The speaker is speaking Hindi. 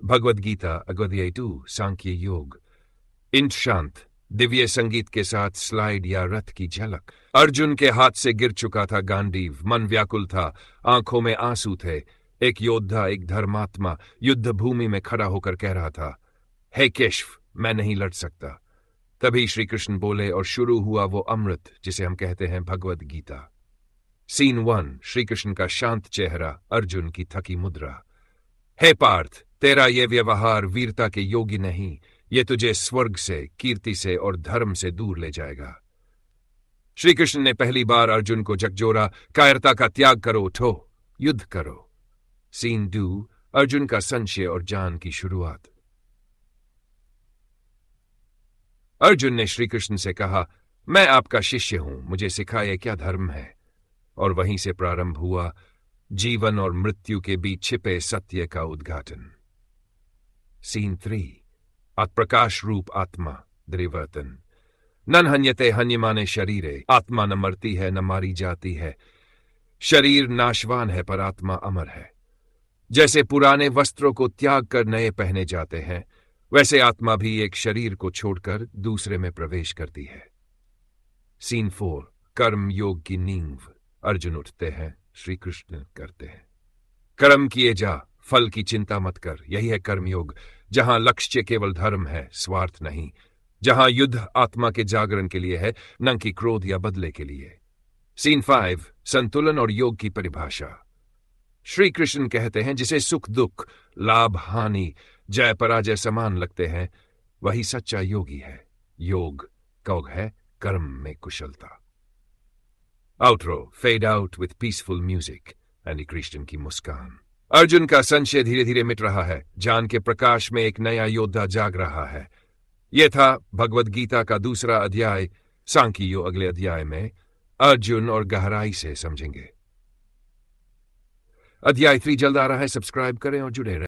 भगवद गीता अध्याय 2 सांख्य योग। इंट शांत, दिव्य संगीत के साथ स्लाइड या रथ की झलक। अर्जुन के हाथ से गिर चुका था गांडीव, मन व्याकुल था, आंखों में आंसू थे। एक योद्धा, एक धर्मात्मा युद्ध भूमि में खड़ा होकर कह रहा था, हे केशव, मैं नहीं लड़ सकता। तभी श्री कृष्ण बोले और शुरू हुआ वो अमृत जिसे हम कहते हैं भगवद गीता। सीन 1, श्री कृष्ण का शांत चेहरा, अर्जुन की थकी मुद्रा। हे पार्थ, तेरा ये व्यवहार वीरता के योग्य नहीं, ये तुझे स्वर्ग से, कीर्ति से और धर्म से दूर ले जाएगा। श्री कृष्ण ने पहली बार अर्जुन को झकझोरा, कायरता का त्याग करो, उठो, युद्ध करो। सीन 2, अर्जुन का संशय और जान की शुरुआत। अर्जुन ने श्री कृष्ण से कहा, मैं आपका शिष्य हूं, मुझे सिखाइए क्या धर्म है। और वहीं से प्रारंभ हुआ जीवन और मृत्यु के बीच छिपे सत्य का उद्घाटन। सीन 3, प्रकाश रूप आत्मा, द्रिवर्तन। नन हन्यते हन्यमाने शरीरे, आत्मा न मरती है न मारी जाती है। शरीर नाशवान है पर आत्मा अमर है। जैसे पुराने वस्त्रों को त्याग कर नए पहने जाते हैं, वैसे आत्मा भी एक शरीर को छोड़कर दूसरे में प्रवेश करती है। सीन 4, कर्म योग की नींव। अर्जुन उठते हैं, श्री कृष्ण करते हैं। कर्म किए जा, फल की चिंता मत कर, यही है कर्मयोग, जहां लक्ष्य केवल धर्म है, स्वार्थ नहीं। जहां युद्ध आत्मा के जागरण के लिए है, न कि क्रोध या बदले के लिए। सीन 5, संतुलन और योग की परिभाषा। श्री कृष्ण कहते हैं, जिसे सुख दुख, लाभ हानि, जय पराजय समान लगते हैं, वही सच्चा योगी है। योग कौग है कर्म में कुशलता। Outro, fade out with peaceful music and Krishna की मुस्कान। अर्जुन का संशय धीरे धीरे मिट रहा है, जान के प्रकाश में एक नया योद्धा जाग रहा है। यह था भगवद गीता का दूसरा अध्याय, सांख्य योग। अगले अध्याय में अर्जुन और गहराई से समझेंगे। अध्याय 3 जल्द आ रहा है, सब्सक्राइब करें और जुड़े रहें।